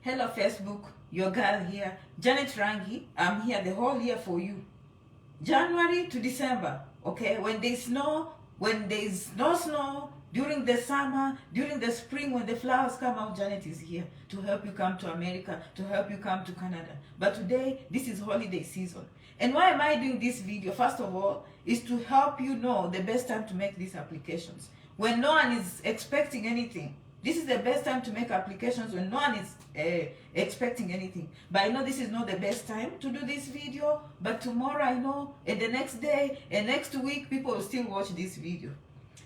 Hello Facebook, your girl here, Janet Rangi. I'm here the whole year for you. January to December, okay? When there's no snow, during the summer, during the spring, when the flowers come out, Janet is here to help you come to America, to help you come to Canada. But today, this is holiday season. And why am I doing this video? First of all, is to help you know the best time to make these applications. When no one is expecting anything. This is the best time to make applications when no one is expecting anything. But I know this is not the best time to do this video. But tomorrow I know, and the next day, and next week, people will still watch this video.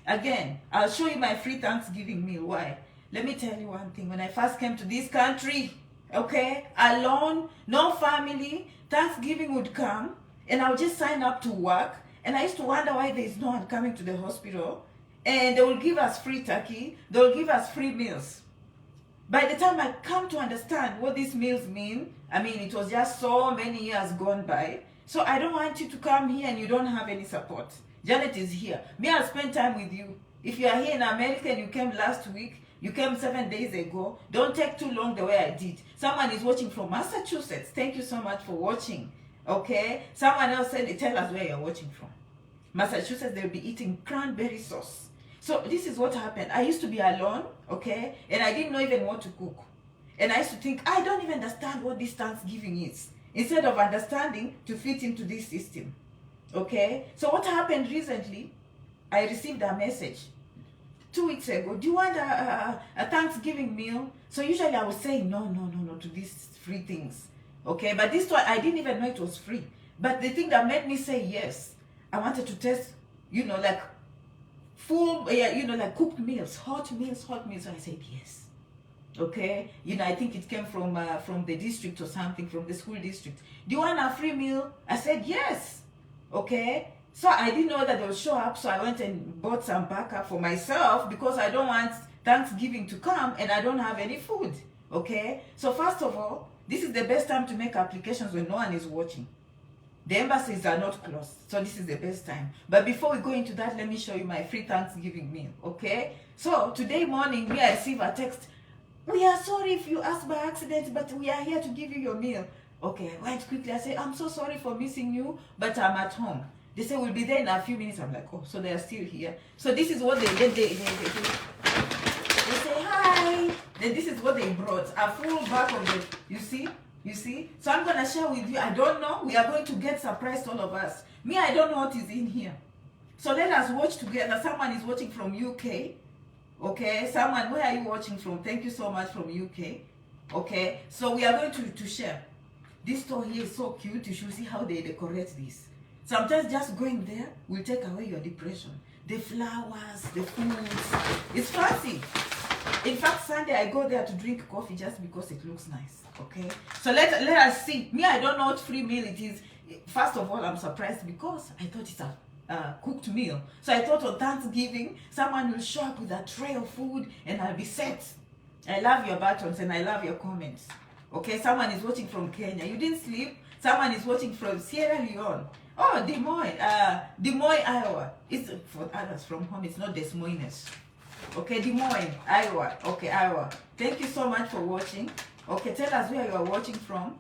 Again, I'll show you my free Thanksgiving meal. Why? Let me tell you one thing. When I first came to this country, okay, alone, no family, Thanksgiving would come, and I would just sign up to work. And I used to wonder why there's no one coming to the hospital. And they will give us free turkey. They will give us free meals. By the time I come to understand what these meals mean, I mean, it was just so many years gone by. So I don't want you to come here and you don't have any support. Janet is here. Me, I'll spend time with you. If you are here in America and you came last week, you came 7 days ago, don't take too long the way I did. Someone is watching from Massachusetts. Thank you so much for watching. Okay? Someone else said, tell us where you're watching from. Massachusetts, they'll be eating cranberry sauce. So this is what happened. I used to be alone, okay? And I didn't know even what to cook. And I used to think, I don't even understand what this Thanksgiving is. Instead of understanding to fit into this system, okay? So what happened recently, I received a message 2 weeks ago. Do you want a Thanksgiving meal? So usually I would say no to these free things, okay? But this one, I didn't even know it was free. But the thing that made me say yes, I wanted to test, like full, like cooked meals, hot meals. So I said yes. Okay, I think it came from the district or something, from the school district. Do you want a free meal? I said yes. Okay, so I didn't know that they would show up, so I went and bought some backup for myself because I don't want Thanksgiving to come and I don't have any food. Okay, so first of all, this is the best time to make applications when no one is watching. The embassies are not closed, so this is the best time. But before we go into that, let me show you my free Thanksgiving meal, okay? So today morning, I received a text. We are sorry if you asked by accident, but we are here to give you your meal. Okay, I went quickly. I said, I'm so sorry for missing you, but I'm at home. They say we'll be there in a few minutes. I'm like, oh, so they are still here. So this is what they say, hi. Then this is what they brought, a full bag of the, you see? So I'm going to share with you. I don't know. We are going to get surprised, all of us. Me, I don't know what is in here. So let us watch together. Someone is watching from UK. Okay. Someone, where are you watching from? Thank you so much from UK. Okay. So we are going to share. This store here is so cute. You should see how they decorate this. Sometimes just going there will take away your depression. The flowers, the foods. It's fancy. In fact, Sunday I go there to drink coffee just because it looks nice. Okay, so let us see. Me, I don't know what free meal it is. First of all, I'm surprised because I thought it's a cooked meal. So I thought on Thanksgiving someone will show up with a tray of food and I'll be set. I love your buttons and I love your comments. Okay, someone is watching from Kenya. You didn't sleep. Someone is watching from Sierra Leone. Oh, Des Moines, Iowa. It's for others from home. It's not Des Moines. Okay, Des Moines, Iowa. Okay, Iowa. Thank you so much for watching. Okay, tell us where you are watching from.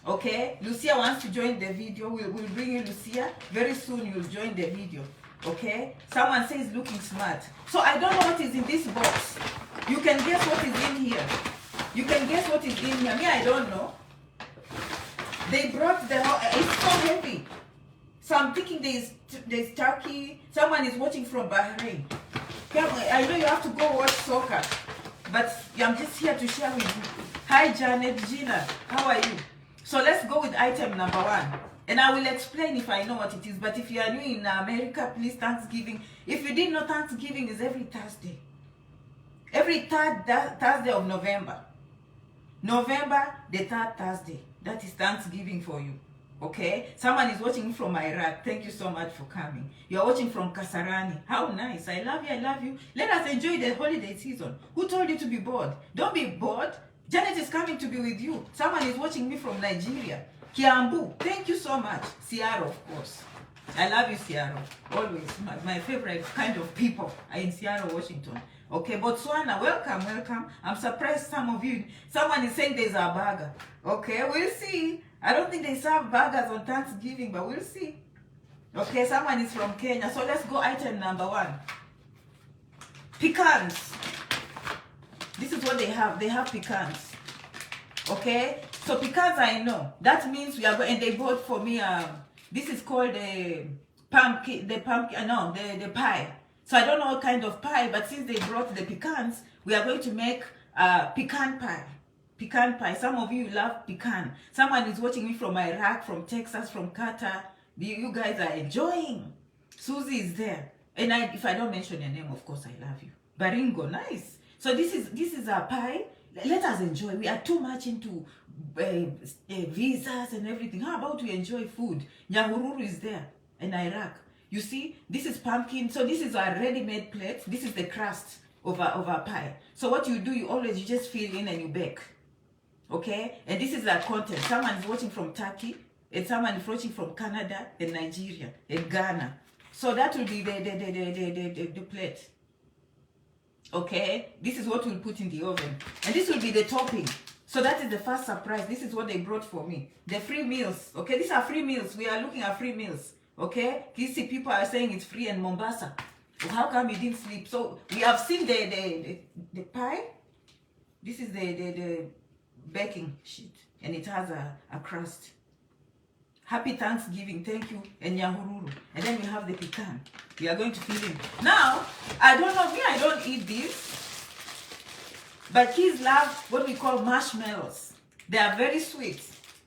Okay, Lucia wants to join the video. We'll bring you Lucia. Very soon you'll join the video. Okay, someone says looking smart. So I don't know what is in this box. You can guess what is in here. You can guess what is in here. Me, I don't know. They brought the whole, it's so heavy. So I'm thinking there's turkey. Someone is watching from Bahrain. I know you have to go watch soccer, but I'm just here to share with you. Hi Janet, Gina, how are you? So let's go with item number 1. And I will explain if I know what it is. But if you are new in America, please, Thanksgiving. If you didn't know, Thanksgiving is every Thursday. Every third Thursday of November. November, the 3rd Thursday. That is Thanksgiving for you. Okay, someone is watching from Iraq. Thank you so much for coming. You're watching from Kasarani. How nice. I love you. I love you. Let us enjoy the holiday season. Who told you to be bored? Don't be bored. Janet is coming to be with you. Someone is watching me from Nigeria. Kiambu. Thank you so much. Seattle, of course. I love you, Seattle. Always. My favorite kind of people are in Seattle, Washington. Okay, Botswana, welcome, welcome. I'm surprised some of you, someone is saying there's a burger. Okay, we'll see. I don't think they serve burgers on Thanksgiving, but we'll see. Okay, someone is from Kenya. So let's go item number 1. Pecans. This is what they have. They have pecans. Okay, so pecans I know. That means we are going, and they bought for me, this is called the pumpkin, the pie. So I don't know what kind of pie, but since they brought the pecans, we are going to make pecan pie. Pecan pie. Some of you love pecan. Someone is watching me from Iraq, from Texas, from Qatar. You guys are enjoying. Susie is there. And if I don't mention your name, of course I love you. Baringo, nice. So this is a pie. Let us enjoy. We are too much into visas and everything. How about we enjoy food? Nyahururu is there in Iraq. You see, this is pumpkin. So this is a ready-made plate. This is the crust of a pie. So what you do, you just fill in and you bake. Okay? And this is our content. Someone is watching from Turkey, and someone is watching from Canada, and Nigeria, and Ghana. So that will be the plate. Okay? This is what we'll put in the oven. And this will be the topping. So that is the first surprise. This is what they brought for me. The free meals. Okay? These are free meals. We are looking at free meals. Okay? You see, people are saying it's free in Mombasa. How come you didn't sleep? So we have seen the pie. This is the baking sheet. And it has a crust. Happy Thanksgiving, thank you, and Nyahururu. And then we have the pecan. We are going to fill in. Now, I don't know, me, I don't eat this. But kids love what we call marshmallows. They are very sweet.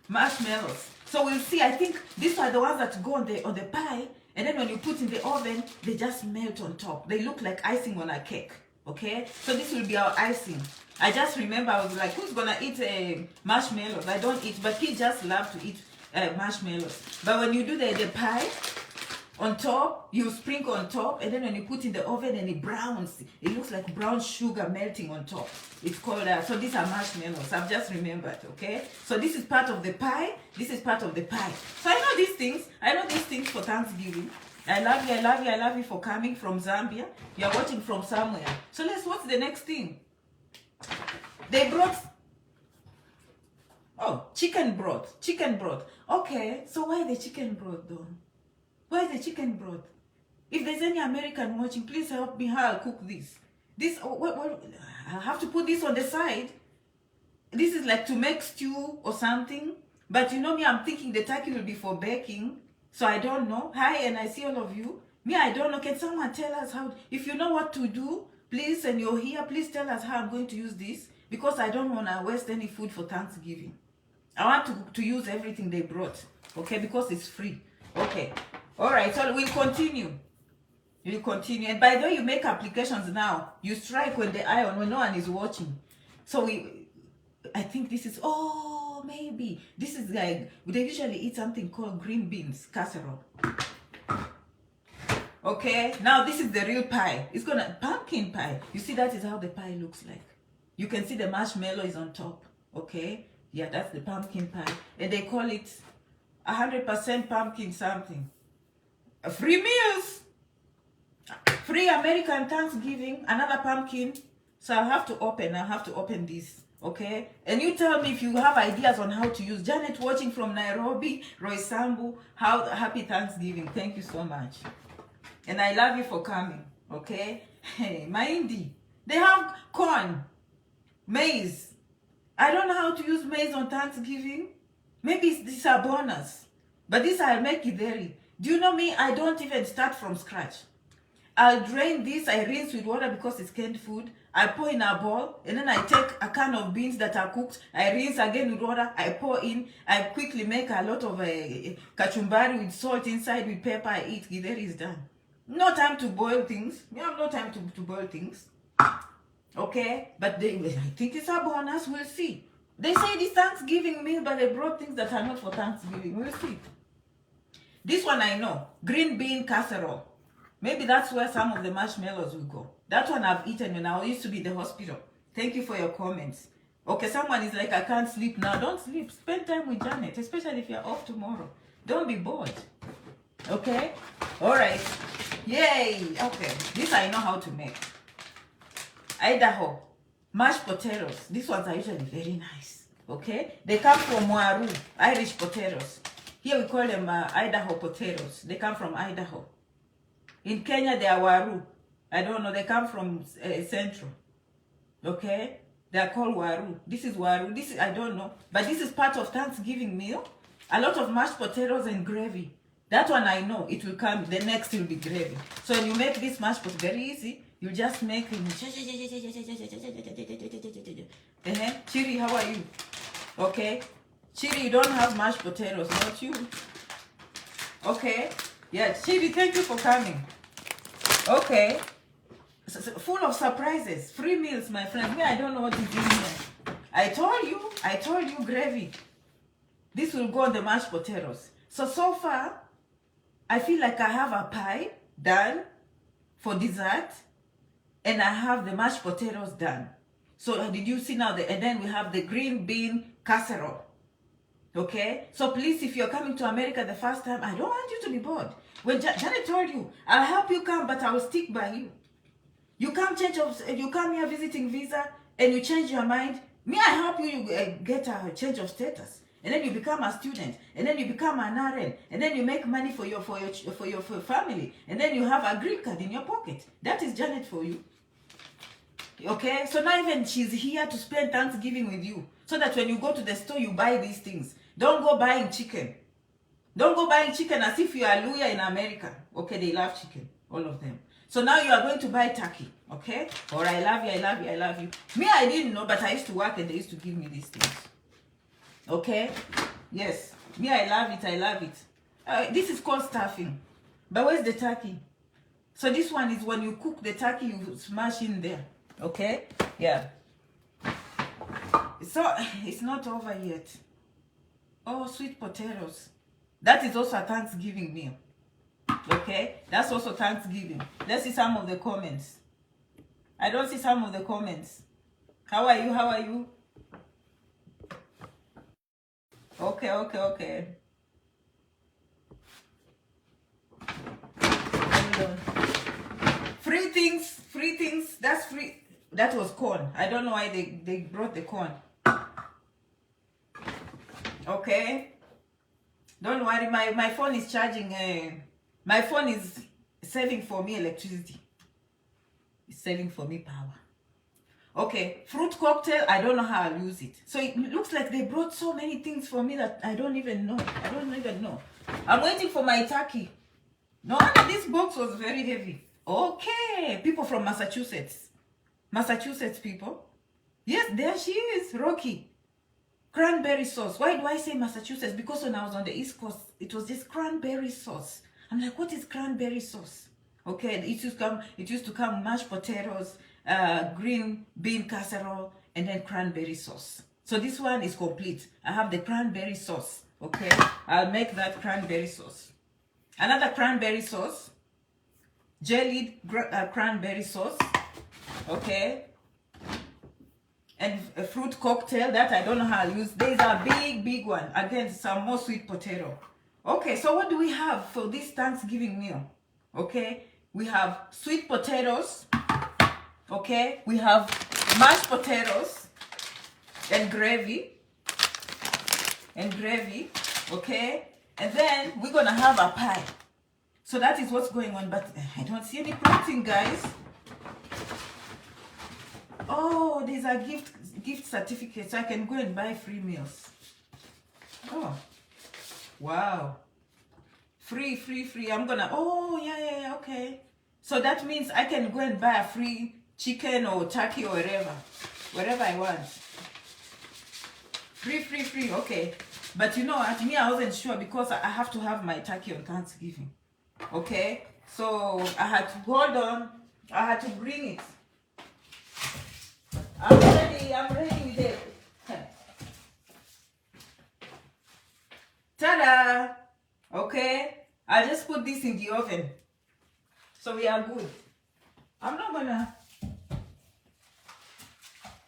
Marshmallows. So we'll see. I think these are the ones that go on the pie. And then when you put in the oven, they just melt on top. They look like icing on a cake. Okay? So this will be our icing. I just remember, I was like, who's going to eat marshmallows? I don't eat, but kids just love to eat marshmallows. But when you do the pie on top, you sprinkle on top, and then when you put in the oven and it browns, it looks like brown sugar melting on top. It's called so these are marshmallows. I've just remembered. Okay, so this is part of the pie, this is part of the pie. So I know these things. I know these things for Thanksgiving. I love you, I love you, I love you for coming from Zambia. You're watching from somewhere. So what's the next thing? They brought chicken broth. Chicken broth. Okay, so why the chicken broth though? Why the chicken broth? If there's any American watching, please help me how I'll cook this. I have to put this on the side. This is like to make stew or something. But you know me, I'm thinking the turkey will be for baking. So I don't know. Hi, and I see all of you. Me, I don't know. Can someone tell us how? If you know what to do, please, and you're here, please tell us how I'm going to use this. Because I don't want to waste any food for Thanksgiving. I want to use everything they brought, okay, because it's free. Okay, all right, so we'll continue. We'll continue. And by the way, you make applications now. You strike when the eye on, when no one is watching. So I think this is, maybe. This is like, they usually eat something called green beans casserole. Okay, now this is the real pie. It's pumpkin pie. You see, that is how the pie looks like. You can see the marshmallow is on top, okay? Yeah, that's the pumpkin pie. And they call it 100% pumpkin something. Free meals. Free American Thanksgiving. Another pumpkin. So I'll have to open this. Okay? And you tell me if you have ideas on how to use. Janet watching from Nairobi. Roy Sambu. Happy Thanksgiving. Thank you so much. And I love you for coming. Okay? Hey, Mahindi. They have corn. Maize. I don't know how to use maize on Thanksgiving. Maybe these are bonus. But this I'll make githeri. Do you know me? I don't even start from scratch. I'll drain this. I rinse with water because it's canned food. I pour in a bowl. And then I take a can of beans that are cooked. I rinse again with water. I pour in. I quickly make a lot of kachumbari with salt inside, with pepper. I eat. Githeri is done. No time to boil things. We have no time to boil things. Okay, but I think it's a bonus. We'll see. They say this Thanksgiving meal, but they brought things that are not for Thanksgiving. We'll see. This one I know. Green bean casserole. Maybe that's where some of the marshmallows will go. That one I've eaten when I used to be in the hospital. Thank you for your comments. Okay, someone is like, I can't sleep now. Don't sleep. Spend time with Janet, especially if you're off tomorrow. Don't be bored. Okay? All right. Yay. Okay. This I know how to make. Idaho, mashed potatoes. These ones are usually very nice. Okay, they come from Waru, Irish potatoes. Here we call them Idaho potatoes. They come from Idaho. In Kenya, they are Waru. I don't know. They come from Central. Okay, they are called Waru. This is Waru. This is, I don't know, but this is part of Thanksgiving meal. A lot of mashed potatoes and gravy. That one I know. It will come. The next will be gravy. So when you make this mashed potato, very easy. You just make it. Chiri, how are you? Okay. Chiri, you don't have mashed potatoes, not you. Okay. Yeah, Chiri, thank you for coming. Okay. Full of surprises. Free meals, my friend. Me, I don't know what is in here. I told you gravy. This will go on the mashed potatoes. So far, I feel like I have a pie done for dessert. And I have the mashed potatoes done. So did you see now? And then we have the green bean casserole. Okay? So please, if you're coming to America the first time, I don't want you to be bored. When Janet told you, I'll help you come, but I will stick by you. You come here visiting visa, and you change your mind. Me, I help you get a change of status. And then you become a student, and then you become an RN, and then you make money for your family, and then you have a green card in your pocket. That is Janet for you. Okay, so now even she's here to spend Thanksgiving with you, so that when you go to the store, you buy these things. Don't go buying chicken. Don't go buying chicken as if you are Luya in America. Okay, they love chicken, all of them. So now you are going to buy turkey, okay? Or I love you, I love you, I love you. Me, I didn't know, but I used to work and they used to give me these things. Okay? Yes. Me, I love it, I love it. This is called stuffing. But where's the turkey? So this one is when you cook the turkey, you smash in there. Okay? Yeah. So, it's not over yet. Oh, sweet potatoes. That is also a Thanksgiving meal. Okay? That's also Thanksgiving. Let's see some of the comments. I don't see some of the comments. How are you? How are you? Okay, okay, okay. Free things, that's free. That was corn. I don't know why they brought the corn. Okay. Don't worry, my phone is charging. My phone is saving for me electricity. It's saving for me power. Okay, fruit cocktail, I don't know how I'll use it. So it looks like they brought so many things for me that I don't even know. I don't even know. I'm waiting for my turkey. No wonder this box was very heavy. Okay, people from Massachusetts. Massachusetts people. Yes, there she is, Rocky. Cranberry sauce. Why do I say Massachusetts? Because when I was on the East Coast, it was this cranberry sauce. I'm like, what is cranberry sauce? Okay, it used to come mashed potatoes, green bean casserole, and then cranberry sauce. So this one is complete. I have the cranberry sauce. Okay, I'll make that cranberry sauce. Another cranberry sauce, jellied cranberry sauce. Okay, and a fruit cocktail that I don't know how I'll use. There's a big one. Again, some more sweet potato. Okay, so what do we have for this Thanksgiving meal? Okay, we have sweet potatoes. Okay, we have mashed potatoes and gravy. Okay, and then we're gonna have a pie. So that is what's going on, but I don't see any protein, guys. Oh, there's a gift certificate, so I can go and buy free meals. Oh, wow. Free. I'm gonna, oh, yeah, okay. So that means I can go and buy a free chicken or turkey or wherever I want. Free, okay. But you know, at me, I wasn't sure because I have to have my turkey on Thanksgiving. Okay, so I had to hold on. I had to bring it. I'm ready with it. Ta-da! Okay, I just put this in the oven. So we are good. I'm not gonna...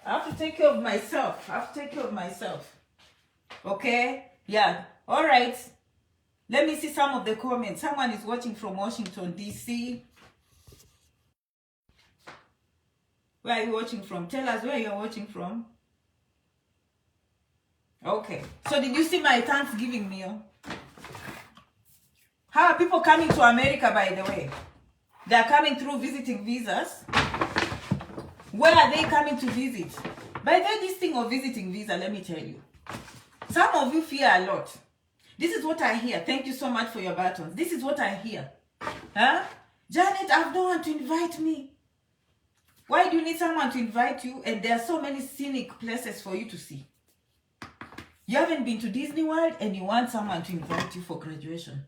I have to take care of myself. Okay? Yeah. All right. Let me see some of the comments. Someone is watching from Washington, D.C. Where are you watching from? Tell us where you're watching from. Okay. So did you see my Thanksgiving meal? How are people coming to America, by the way? They're coming through visiting visas. Where are they coming to visit? By the way, this thing of visiting visa, let me tell you. Some of you fear a lot. This is what I hear. Thank you so much for your buttons. This is what I hear. Huh? Janet, I have no one to invite me. Why do you need someone to invite you? And there are so many scenic places for you to see. You haven't been to Disney World and you want someone to invite you for graduation.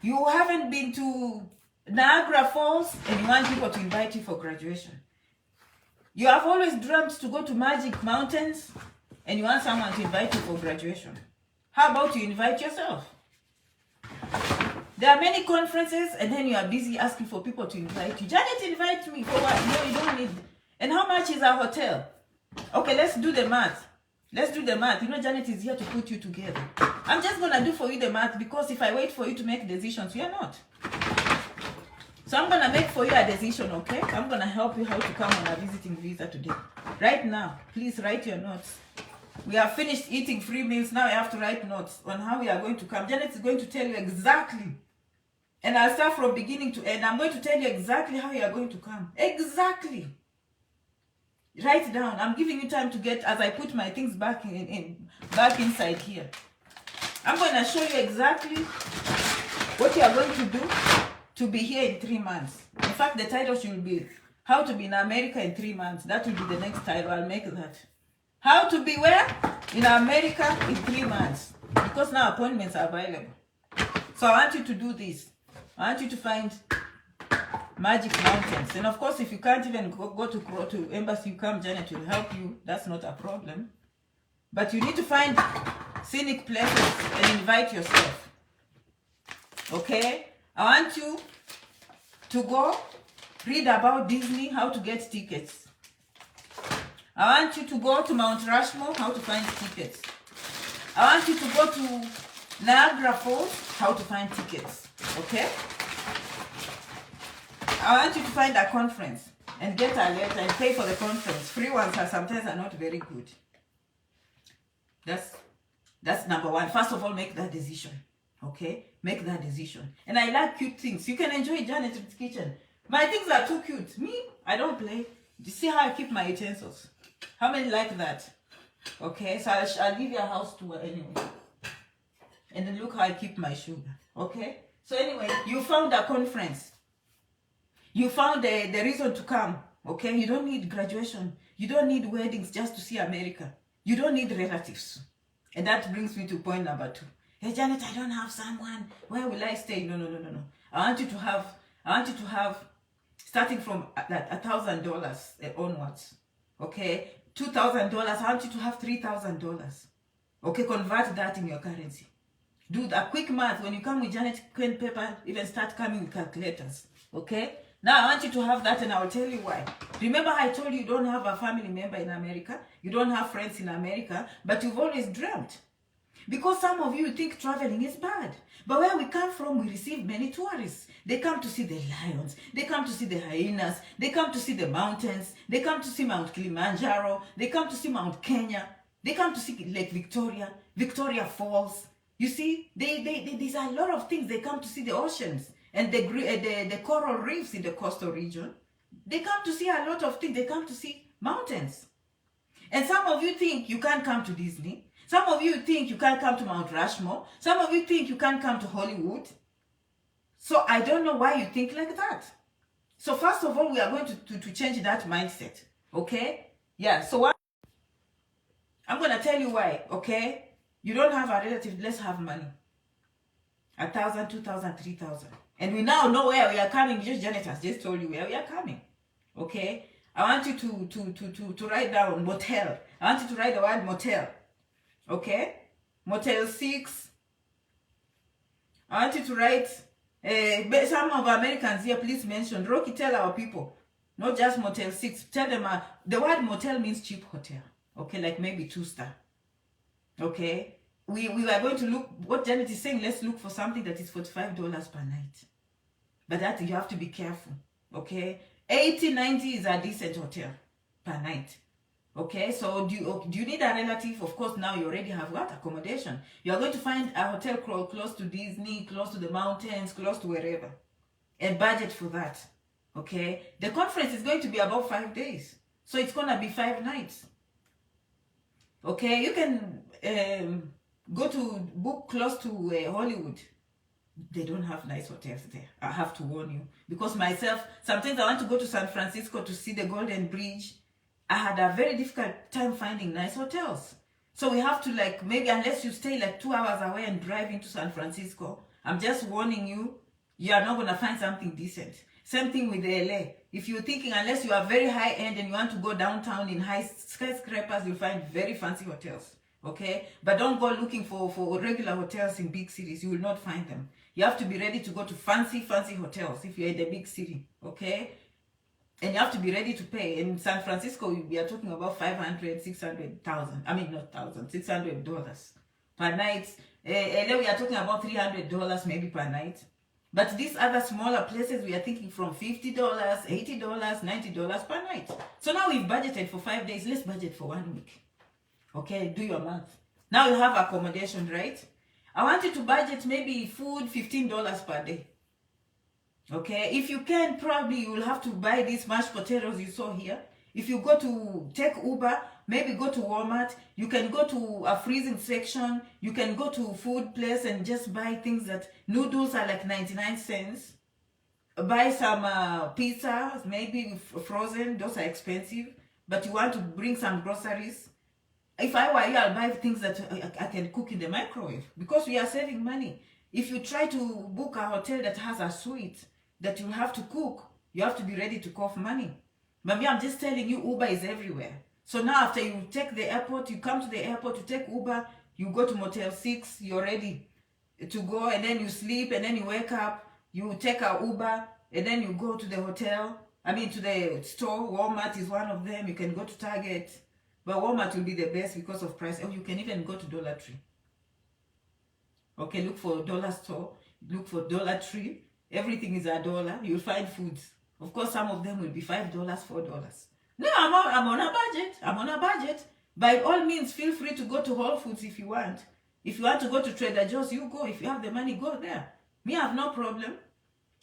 You haven't been to Niagara Falls and you want people to invite you for graduation. You have always dreamt to go to Magic Mountains and you want someone to invite you for graduation. How about you invite yourself? There are many conferences and then you are busy asking for people to invite you. Janet, invite me for what? No, you don't need. And how much is a hotel? Okay, let's do the math. Let's do the math. You know, Janet is here to put you together. I'm just going to do for you the math because if I wait for you to make decisions, you are not. So I'm going to make for you a decision, okay? I'm going to help you how to come on a visiting visa today. Right now, please write your notes. We have finished eating free meals. Now I have to write notes on how we are going to come. Janet is going to tell you exactly. And I'll start from beginning to end. I'm going to tell you exactly how you are going to come. Exactly. Write down. I'm giving you time to get, as I put my things back back inside here. I'm going to show you exactly what you are going to do to be here in 3 months. In fact, the title should be How to Be in America in 3 months. That will be the next title. I'll make that. How to be where? In America in 3 months. Because now appointments are available. So I want you to do this. I want you to find Magic Mountains. And of course, if you can't even go to Embassy, you come, Janet will help you. That's not a problem. But you need to find scenic places and invite yourself. Okay? I want you to go read about Disney, how to get tickets. I want you to go to Mount Rushmore, how to find tickets. I want you to go to Niagara Falls, how to find tickets. Okay? I want you to find a conference and get a letter and pay for the conference. Free ones are sometimes not very good. That's number one. First of all, make that decision. Okay? Make that decision. And I like cute things. You can enjoy Janet's kitchen. My things are too cute. Me, I don't play. You see how I keep my utensils? How many like that? Okay, so I'll give you a house tour anyway. And then look how I keep my sugar. Okay? So anyway, you found a conference. You found the reason to come. Okay? You don't need graduation. You don't need weddings just to see America. You don't need relatives. And that brings me to point number 2. Hey Janet, I don't have someone. Where will I stay? No. I want you to have starting from that $1,000 onwards. Okay? $2,000. I want you to have $3,000. Okay, convert that in your currency. Do a quick math. When you come with Janet pen paper, even start coming with calculators. Okay? Now I want you to have that and I will tell you why. Remember I told you don't have a family member in America. You don't have friends in America. But you've always dreamt. Because some of you think traveling is bad. But where we come from, we receive many tourists. They come to see the lions. They come to see the hyenas. They come to see the mountains. They come to see Mount Kilimanjaro. They come to see Mount Kenya. They come to see Lake Victoria, Victoria Falls. You see, there's a lot of things. They come to see the oceans and the coral reefs in the coastal region. They come to see a lot of things. They come to see mountains. And some of you think you can't come to Disney. Some of you think you can't come to Mount Rushmore. Some of you think you can't come to Hollywood. So I don't know why you think like that. So first of all, we are going to change that mindset. Okay? Yeah, so what? I'm going to tell you why. Okay? You don't have a relative. Let's have money. 1,000, 2,000, 3,000. And we now know where we are coming. Just Janet has just told you where we are coming. Okay? I want you to write down motel. I want you to write the word motel. Okay? Motel 6. I want you to write, some of Americans here, please mention, Rocky, tell our people, not just Motel 6. Tell them, the word motel means cheap hotel. Okay, like maybe 2-star. Okay? We are going to look, what Janet is saying, let's look for something that is $45 per night. But that you have to be careful. Okay? 80, 90 is a decent hotel per night. Okay, so do you need a relative? Of course, now you already have what? Accommodation. You are going to find a hotel close to Disney, close to the mountains, close to wherever, and budget for that. Okay, the conference is going to be about 5 days, so it's gonna be 5 nights. Okay, you can go to book close to Hollywood. They don't have nice hotels there. I have to warn you, because myself, sometimes I want to go to San Francisco to see the Golden Bridge. I had a very difficult time finding nice hotels. So we have to, like, maybe unless you stay like 2 hours away and drive into San Francisco, I'm just warning you, you are not going to find something decent. Same thing with LA. If you're thinking, unless you are very high end and you want to go downtown in high skyscrapers, you'll find very fancy hotels. Okay? But don't go looking for regular hotels in big cities. You will not find them. You have to be ready to go to fancy hotels if you're in the big city. Okay? And you have to be ready to pay. In San Francisco, we are talking about 500, 600,000. I mean, not thousand, $600 per night. LA, we are talking about $300 maybe per night. But these other smaller places, we are thinking from $50, $80, $90 per night. So now we've budgeted for 5 days. Let's budget for 1 week. Okay, do your math. Now you have accommodation, right? I want you to budget maybe food, $15 per day. Okay, if you can, probably you will have to buy these mashed potatoes you saw here. If you go to take Uber, maybe go to Walmart. You can go to a freezing section. You can go to food place and just buy things that noodles are like 99 cents. Buy some pizza, maybe frozen. Those are expensive. But you want to bring some groceries. If I were you, I'll buy things that I can cook in the microwave, because we are saving money. If you try to book a hotel that has a suite that you have to cook, you have to be ready to cough money. But I'm just telling you, Uber is everywhere. So now after you take the airport, you come to the airport, you take Uber, you go to Motel 6, you're ready to go, and then you sleep, and then you wake up, you take a Uber, and then you go to the hotel, to the store. Walmart is one of them. You can go to Target, but Walmart will be the best because of price. Or you can even go to Dollar Tree. Okay, look for dollar store, look for Dollar Tree. Everything is $1. You'll find foods. Of course, some of them will be $5, $4. No, I'm on a budget. I'm on a budget. By all means, feel free to go to Whole Foods if you want. If you want to go to Trader Joe's, you go. If you have the money, go there. Me, I have no problem.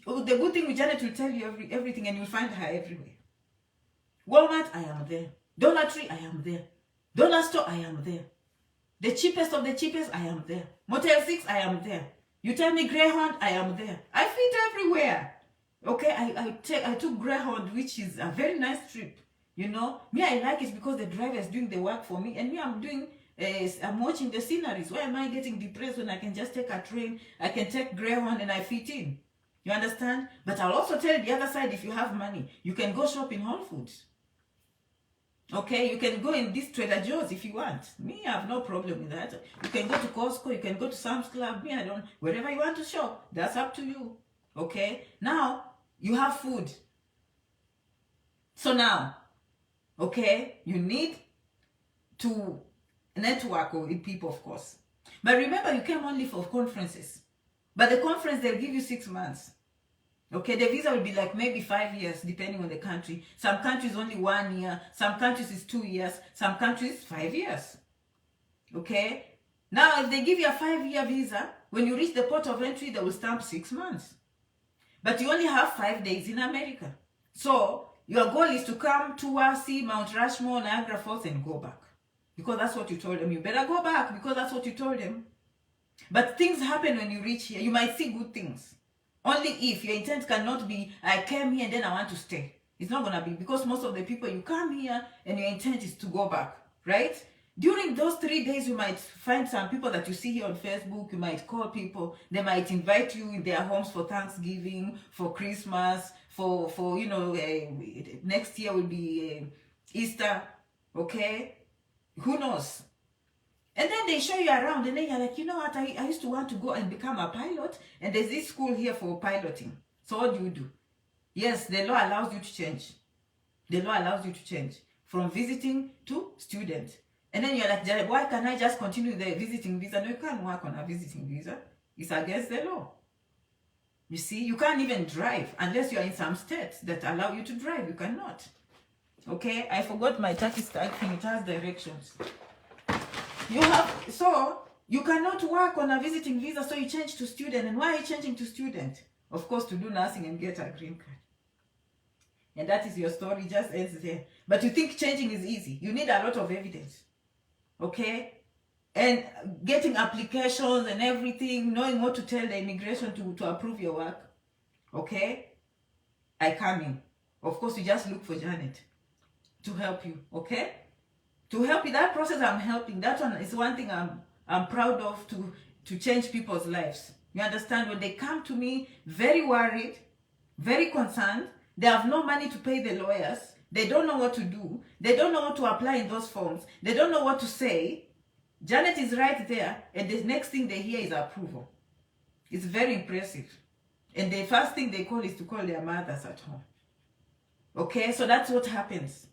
Oh, the good thing with Janet will tell you everything, and you'll find her everywhere. Walmart, I am there. Dollar Tree, I am there. Dollar Store, I am there. The cheapest of the cheapest, I am there. Motel 6, I am there. You tell me Greyhound, I am there. I fit everywhere. Okay, I took Greyhound, which is a very nice trip. You know, me, I like it because the driver is doing the work for me, and me, I'm watching the sceneries. Why am I getting depressed when I can just take a train? I can take Greyhound and I fit in. You understand? But I'll also tell the other side, if you have money, you can go shop in Whole Foods. Okay, you can go in this Trader Joe's if you want. Me, I have no problem with that. You can go to Costco, you can go to Sam's Club. Me, wherever you want to shop, that's up to you. Okay, now you have food. So now, okay, you need to network with people, of course. But remember, you came only for conferences. But the conference, they'll give you 6 months. Okay, the visa will be like maybe 5 years, depending on the country. Some countries only 1 year. Some countries is 2 years. Some countries 5 years. Okay? Now, if they give you a 5-year visa, when you reach the port of entry, they will stamp 6 months. But you only have 5 days in America. So, your goal is to come, tour, see Mount Rushmore, Niagara Falls, and go back. Because that's what you told them. You better go back because that's what you told them. But things happen when you reach here. You might see good things. Only if your intent cannot be, I came here and then I want to stay. It's not going to be, because most of the people, you come here and your intent is to go back, right? During those 3 days, you might find some people that you see here on Facebook. You might call people. They might invite you in their homes for Thanksgiving, for Christmas, for next year will be Easter, okay? Who knows? And then they show you around, and then you're like, you know what, I used to want to go and become a pilot, and there's this school here for piloting. So what do? Yes, the law allows you to change. The law allows you to change from visiting to student. And then you're like, why can't I just continue the visiting visa? No, you can't work on a visiting visa. It's against the law. You see, you can't even drive unless you are in some states that allow you to drive. You cannot. Okay, I forgot my Turkey tag thing. It has directions. You have, so you cannot work on a visiting visa, so you change to student. And why are you changing to student? Of course, to do nursing and get a green card. And that is your story, just ends there. But you think changing is easy. You need a lot of evidence. Okay? And getting applications and everything, knowing what to tell the immigration to approve your work. Okay? I come in. Of course, you just look for Janet to help you. Okay? To help you, that process I'm helping, that one is one thing I'm proud of, to change people's lives. You understand? When they come to me very worried, very concerned, they have no money to pay the lawyers, they don't know what to do, they don't know what to apply in those forms, they don't know what to say, Janet is right there, and the next thing they hear is approval. It's very impressive. And the first thing they call is to call their mothers at home. Okay, so that's what happens.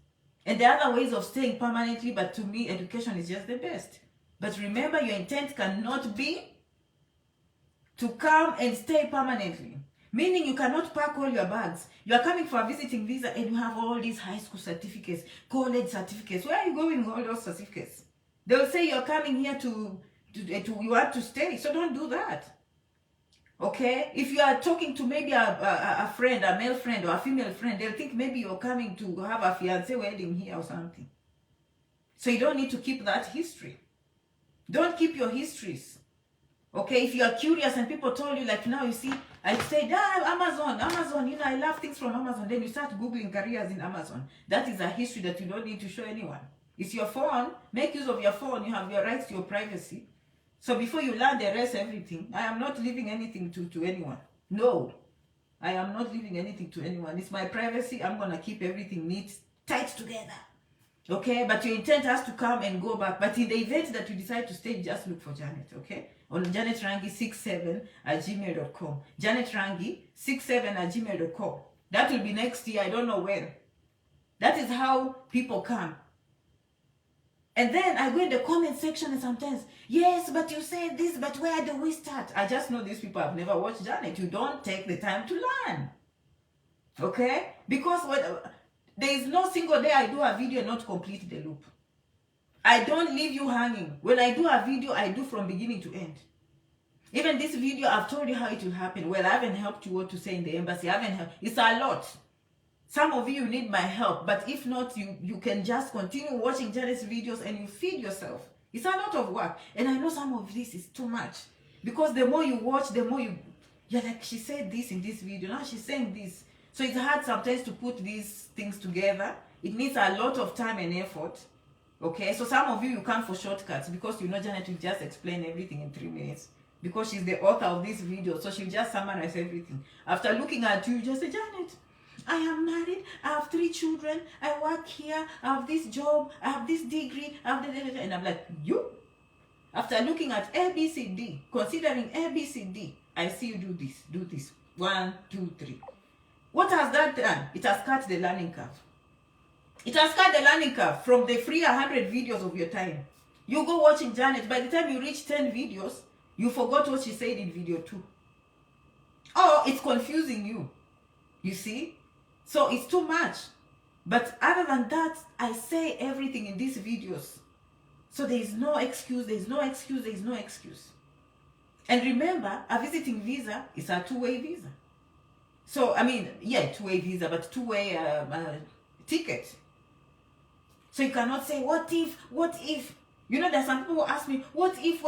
And there are other ways of staying permanently, but to me, education is just the best. But remember, your intent cannot be to come and stay permanently. Meaning you cannot pack all your bags. You are coming for a visiting visa and you have all these high school certificates, college certificates. Where are you going with all those certificates? They'll say you're coming here to you want to stay. So don't do that. Okay? If you are talking to maybe a friend, a male friend or a female friend, they'll think maybe you're coming to have a fiancé wedding here or something. So you don't need to keep that history. Don't keep your histories. Okay, if you are curious and people told you, like now you see, I said, Amazon, you know, I love things from Amazon. Then you start Googling careers in Amazon. That is a history that you don't need to show anyone. It's your phone. Make use of your phone. You have your rights to your privacy. So before you learn the rest, everything, I am not leaving anything to anyone. No, I am not leaving anything to anyone. It's my privacy. I'm going to keep everything neat, tight together. Okay, but your intent has to come and go back. But in the event that you decide to stay, just look for Janet, okay? On janetrangi67@gmail.com. janetrangi67@gmail.com. That will be next year. I don't know when. That is how people come. And then I go in the comment section and sometimes, yes, but you said this, but where do we start? I just know these people have never watched Janet. You don't take the time to learn. Okay? Because there is no single day I do a video and not complete the loop. I don't leave you hanging. When I do a video, I do from beginning to end. Even this video, I've told you how it will happen. Well, I haven't helped you what to say in the embassy. I haven't helped. It's a lot. Some of you need my help, but if not, you can just continue watching Janet's videos and you feed yourself. It's a lot of work. And I know some of this is too much. Because the more you watch, the more you're like, she said this in this video. Now she's saying this. So it's hard sometimes to put these things together. It needs a lot of time and effort. Okay, so some of you come for shortcuts because you know Janet will just explain everything in 3 minutes. Because she's the author of this video, so she'll just summarize everything. After looking at you, just say, Janet, I am married, I have 3 children, I work here, I have this job, I have this degree, I have and I'm like, you? After looking at ABCD, considering ABCD, I see you do this. 1, 2, 3. What has that done? It has cut the learning curve. It has cut the learning curve from the free 100 videos of your time. You go watching Janet, by the time you reach 10 videos, you forgot what she said in video 2. Oh, it's confusing you. You see? So it's too much. But other than that, I say everything in these videos. So there is no excuse, there is no excuse, there is no excuse. And remember, a visiting visa is a 2-way visa. So, I mean, yeah, 2-way visa, but 2-way ticket. So you cannot say, what if? You know, there's some people who ask me, what if?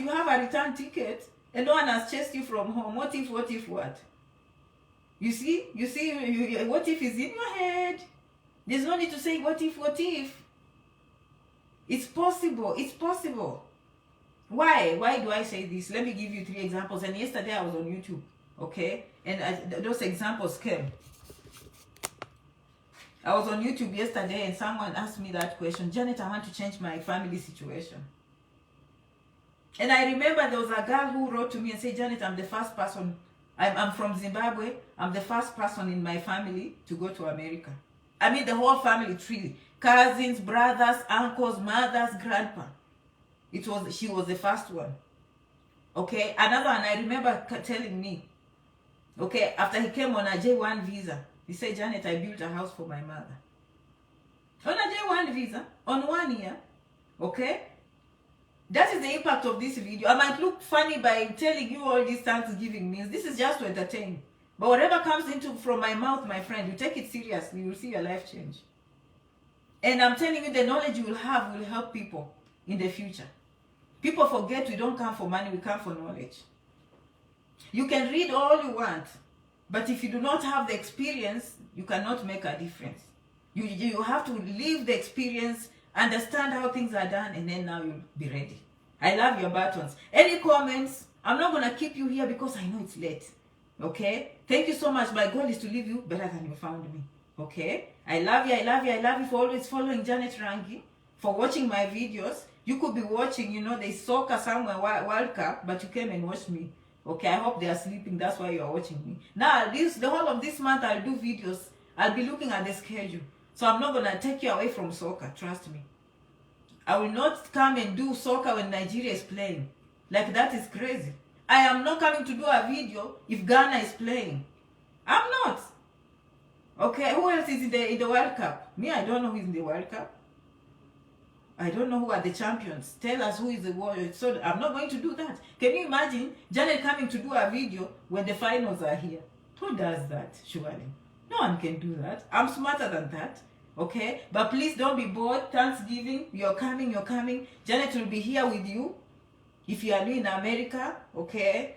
You have a return ticket and no one has chased you from home. What if? You see, what if is in your head. There's no need to say, what if? It's possible. Why do I say this? Let me give you 3 examples. And yesterday I was on YouTube, okay? And those examples came. I was on YouTube yesterday and someone asked me that question. Janet, I want to change my family situation. And I remember there was a girl who wrote to me and said, Janet, I'm the first person. I'm from Zimbabwe. I'm the first person in my family to go to America. I mean, the whole family tree. Cousins, brothers, uncles, mothers, grandpa. She was the first one. Okay? Another one, I remember telling me, Okay, after he came on a J1 visa, he said, Janet, I built a house for my mother. On a J1 visa, on 1 year. Okay? That is the impact of this video. I might look funny by telling you all these Thanksgiving meals. This is just to entertain. But whatever comes into from my mouth, my friend, you take it seriously, you'll see your life change. And I'm telling you, the knowledge you will have will help people in the future. People forget we don't come for money, we come for knowledge. You can read all you want, but if you do not have the experience, you cannot make a difference. You have to live the experience, understand how things are done, and then now you'll be ready. I love your buttons. Any comments? I'm not going to keep you here because I know it's late. Okay? Thank you so much. My goal is to leave you better than you found me. Okay? I love you, I love you, I love you for always following Janet Rangi, for watching my videos. You could be watching, you know, there's soccer somewhere, World Cup, but you came and watched me. Okay, I hope they are sleeping. That's why you are watching me. Now, the whole of this month, I'll do videos. I'll be looking at the schedule. So I'm not going to take you away from soccer. Trust me. I will not come and do soccer when Nigeria is playing. Like, that is crazy. I am not coming to do a video if Ghana is playing. I'm not. Okay, who else is in the World Cup? Me, I don't know who is in the World Cup. I don't know who are the champions. Tell us who is the warrior. So I'm not going to do that. Can you imagine Janet coming to do a video when the finals are here? Who does that, surely? No one can do that. I'm smarter than that. Okay? But please don't be bored. Thanksgiving, you're coming, you're coming. Janet will be here with you. If you are new in America, okay?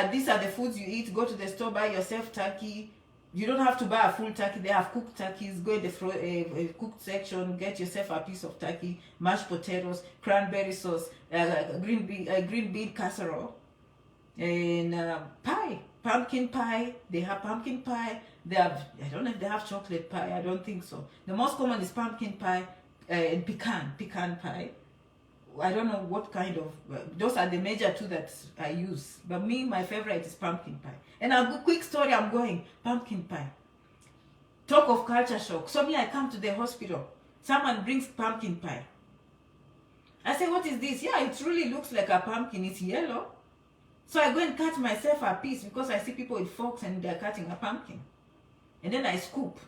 These are the foods you eat. Go to the store, buy yourself turkey. You don't have to buy a full turkey. They have cooked turkeys. Go in the cooked section. Get yourself a piece of turkey, mashed potatoes, cranberry sauce, green bean casserole, and pie, pumpkin pie. They have pumpkin pie. They have, I don't know if they have chocolate pie. I don't think so. The most common is pumpkin pie and pecan pie. I don't know what kind of, those are the major two that I use. But me, my favorite is pumpkin pie. And a quick story, I'm going, pumpkin pie. Talk of culture shock. So me, I come to the hospital. Someone brings pumpkin pie. I say, what is this? Yeah, it really looks like a pumpkin. It's yellow. So I go and cut myself a piece because I see people with forks and they're cutting a pumpkin. And then I scoop.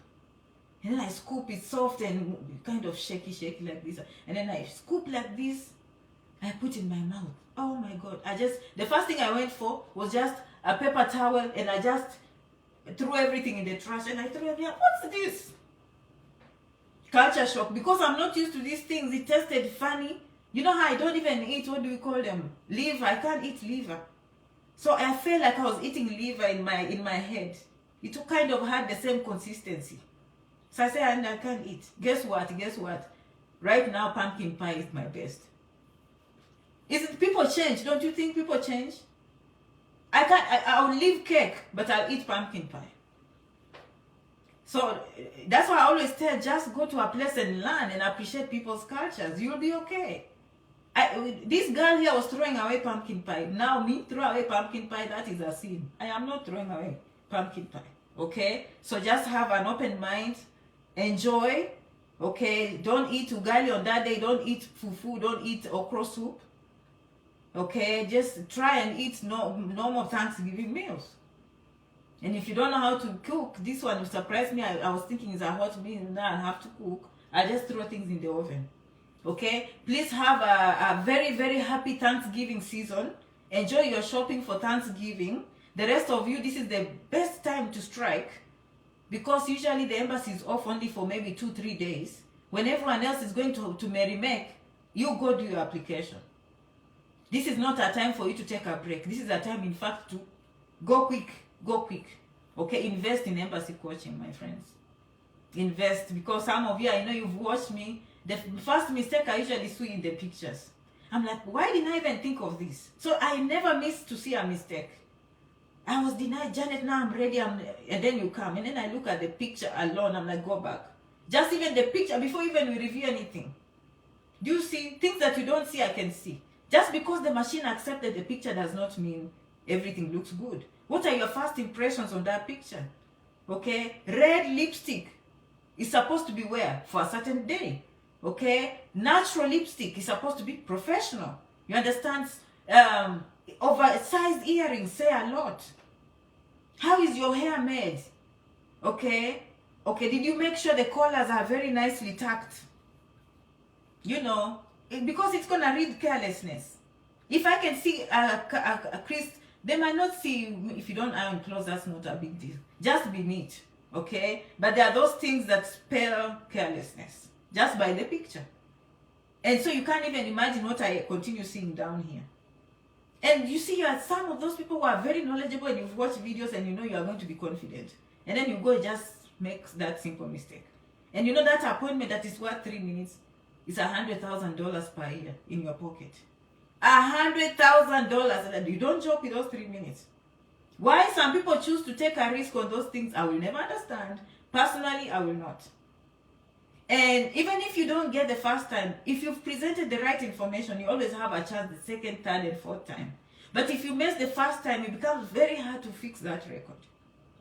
And then I scoop it soft and kind of shaky like this. And then I scoop like this. I put in my mouth. Oh my God. The first thing I went for was just a paper towel, and I just threw everything in the trash, and I threw everything. What's this? Culture shock. Because I'm not used to these things. It tasted funny. You know how I don't even eat, what do we call them? Liver. I can't eat liver. So I felt like I was eating liver in my head. It kind of had the same consistency. So I said, I can't eat. Guess what? Right now, pumpkin pie is my best. People change? Don't you think people change? I'll leave cake, but I'll eat pumpkin pie. So that's why I always tell, just go to a place and learn and appreciate people's cultures. You'll be okay. This girl here was throwing away pumpkin pie. Now me throw away pumpkin pie, that is a sin. I am not throwing away pumpkin pie. Okay? So just have an open mind. Enjoy. Okay? Don't eat ugali on that day. Don't eat fufu. Don't eat okra soup. Okay, just try and eat normal Thanksgiving meals. And if you don't know how to cook, this one will surprise me. I was thinking it's a hot meal, now I have to cook. I just throw things in the oven. Okay, please have a very, very happy Thanksgiving season. Enjoy your shopping for Thanksgiving. The rest of you, this is the best time to strike, because usually the embassy is off only for maybe 2-3 days. When everyone else is going to merry-make, you go do your application. This is not a time for you to take a break. This is a time, in fact, to go quick. Okay, invest in embassy coaching, my friends. Invest, because some of you, I know you've watched me. The first mistake I usually see in the pictures. I'm like, why didn't I even think of this? So I never miss to see a mistake. I was denied, Janet, now I'm ready. And then you come. And then I look at the picture alone. I'm like, go back. Just even the picture, before even we review anything. Do you see? Things that you don't see, I can see. Just because the machine accepted the picture does not mean everything looks good. What are your first impressions on that picture? Okay? Red lipstick is supposed to be where? For a certain day. Okay? Natural lipstick is supposed to be professional. You understand? Oversized earrings say a lot. How is your hair made? Okay? Okay, did you make sure the collars are very nicely tucked? You know, because it's gonna read carelessness. If I can see a crease, they might not see if you don't iron clothes. That's not a big deal. Just be neat, okay? But there are those things that spell carelessness just by the picture. And so you can't even imagine what I continue seeing down here. And you see, you are some of those people who are very knowledgeable and you've watched videos and you know you are going to be confident. And then you go just make that simple mistake. And you know that appointment that is worth 3 minutes is $100,000 per year in your pocket. $100,000, and you don't joke with those 3 minutes. Why some people choose to take a risk on those things, I will never understand. Personally, I will not. And even if you don't get the first time, if you've presented the right information, you always have a chance the second, third, and fourth time. But if you miss the first time, it becomes very hard to fix that record.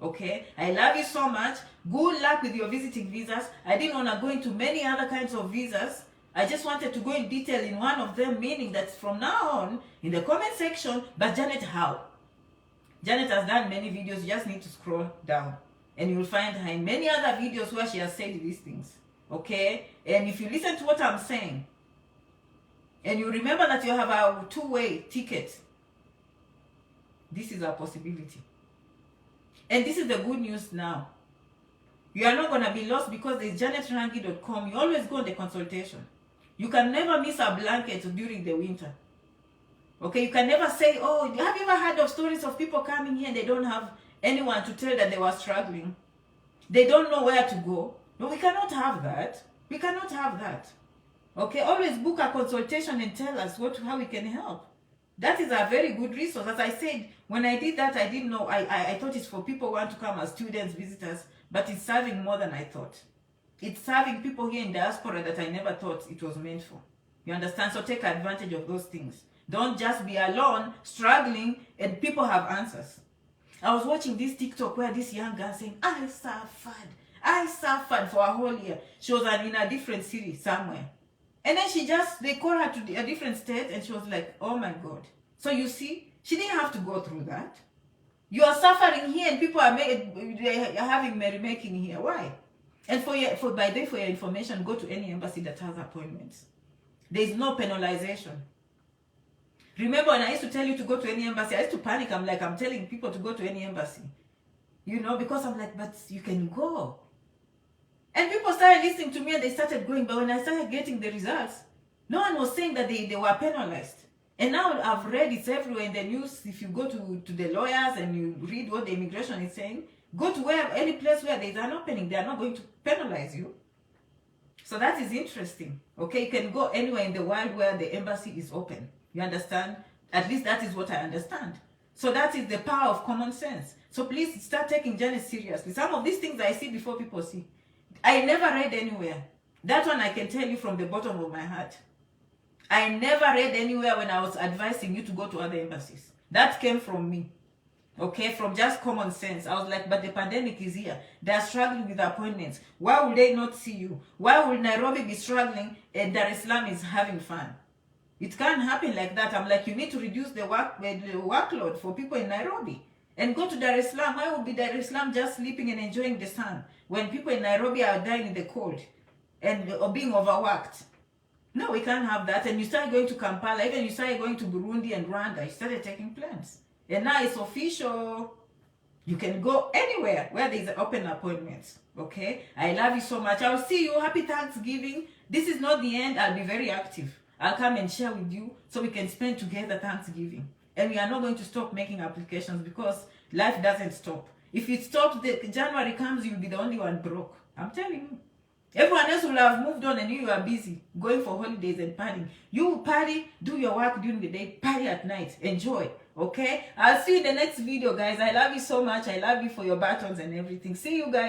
Okay? I love you so much. Good luck with your visiting visas. I didn't want to go into many other kinds of visas. I just wanted to go in detail in one of them, meaning that from now on, in the comment section, but Janet, how? Janet has done many videos. You just need to scroll down. And you will find her in many other videos where she has said these things. Okay? And if you listen to what I'm saying, and you remember that you have a two-way ticket, this is a possibility. And this is the good news now. You are not going to be lost because there's janetrangi.com. You always go on the consultation. You can never miss a blanket during the winter. Okay? You can never say, oh, have you ever heard of stories of people coming here and they don't have anyone to tell that they were struggling? They don't know where to go. No, we cannot have that. We cannot have that. Okay? Always book a consultation and tell us how we can help. That is a very good resource. As I said, when I did that, I didn't know. I thought it's for people who want to come as students, visitors, but it's serving more than I thought. It's serving people here in diaspora that I never thought it was meant for. You understand? So take advantage of those things. Don't just be alone, struggling, and people have answers. I was watching this TikTok where this young girl saying, I suffered for a whole year. She was in a different city somewhere. And then they called her to a different state and she was like, oh my God. So you see, she didn't have to go through that. You are suffering here and people are having merrymaking here. Why? And for your information, go to any embassy that has appointments. There is no penalization. Remember when I used to tell you to go to any embassy, I used to panic. I'm telling people to go to any embassy. You know, because I'm like, but you can go. And people started listening to me and they started going. But when I started getting the results, no one was saying that they were penalized. And now I've read it's everywhere in the news. If you go to the lawyers and you read what the immigration is saying, go to any place where there's an opening. They are not going to penalize you. So that is interesting. Okay, you can go anywhere in the world where the embassy is open. You understand? At least that is what I understand. So that is the power of common sense. So please start taking Janet seriously. Some of these things I see before people see. I never read anywhere. That one I can tell you from the bottom of my heart. I never read anywhere when I was advising you to go to other embassies. That came from me. Okay, from just common sense. I was like, but the pandemic is here. They are struggling with appointments. Why will they not see you? Why will Nairobi be struggling and Dar es Salaam is having fun? It can't happen like that. I'm like, you need to reduce the workload for people in Nairobi. And go to Dar es Salaam. Why would be Dar es Salaam just sleeping and enjoying the sun when people in Nairobi are dying in the cold and or being overworked? No, we can't have that. And you start going to Kampala, even you started going to Burundi and Rwanda. You started taking plans. And now it's official. You can go anywhere where there's open appointments. Okay? I love you so much. I'll see you. Happy Thanksgiving. This is not the end. I'll be very active. I'll come and share with you so we can spend together Thanksgiving. And we are not going to stop making applications because life doesn't stop. If it stops, January comes, you'll be the only one broke. I'm telling you. Everyone else will have moved on and you are busy going for holidays and partying. You party, do your work during the day, party at night. Enjoy. Okay? I'll see you in the next video, guys. I love you so much. I love you for your buttons and everything. See you guys.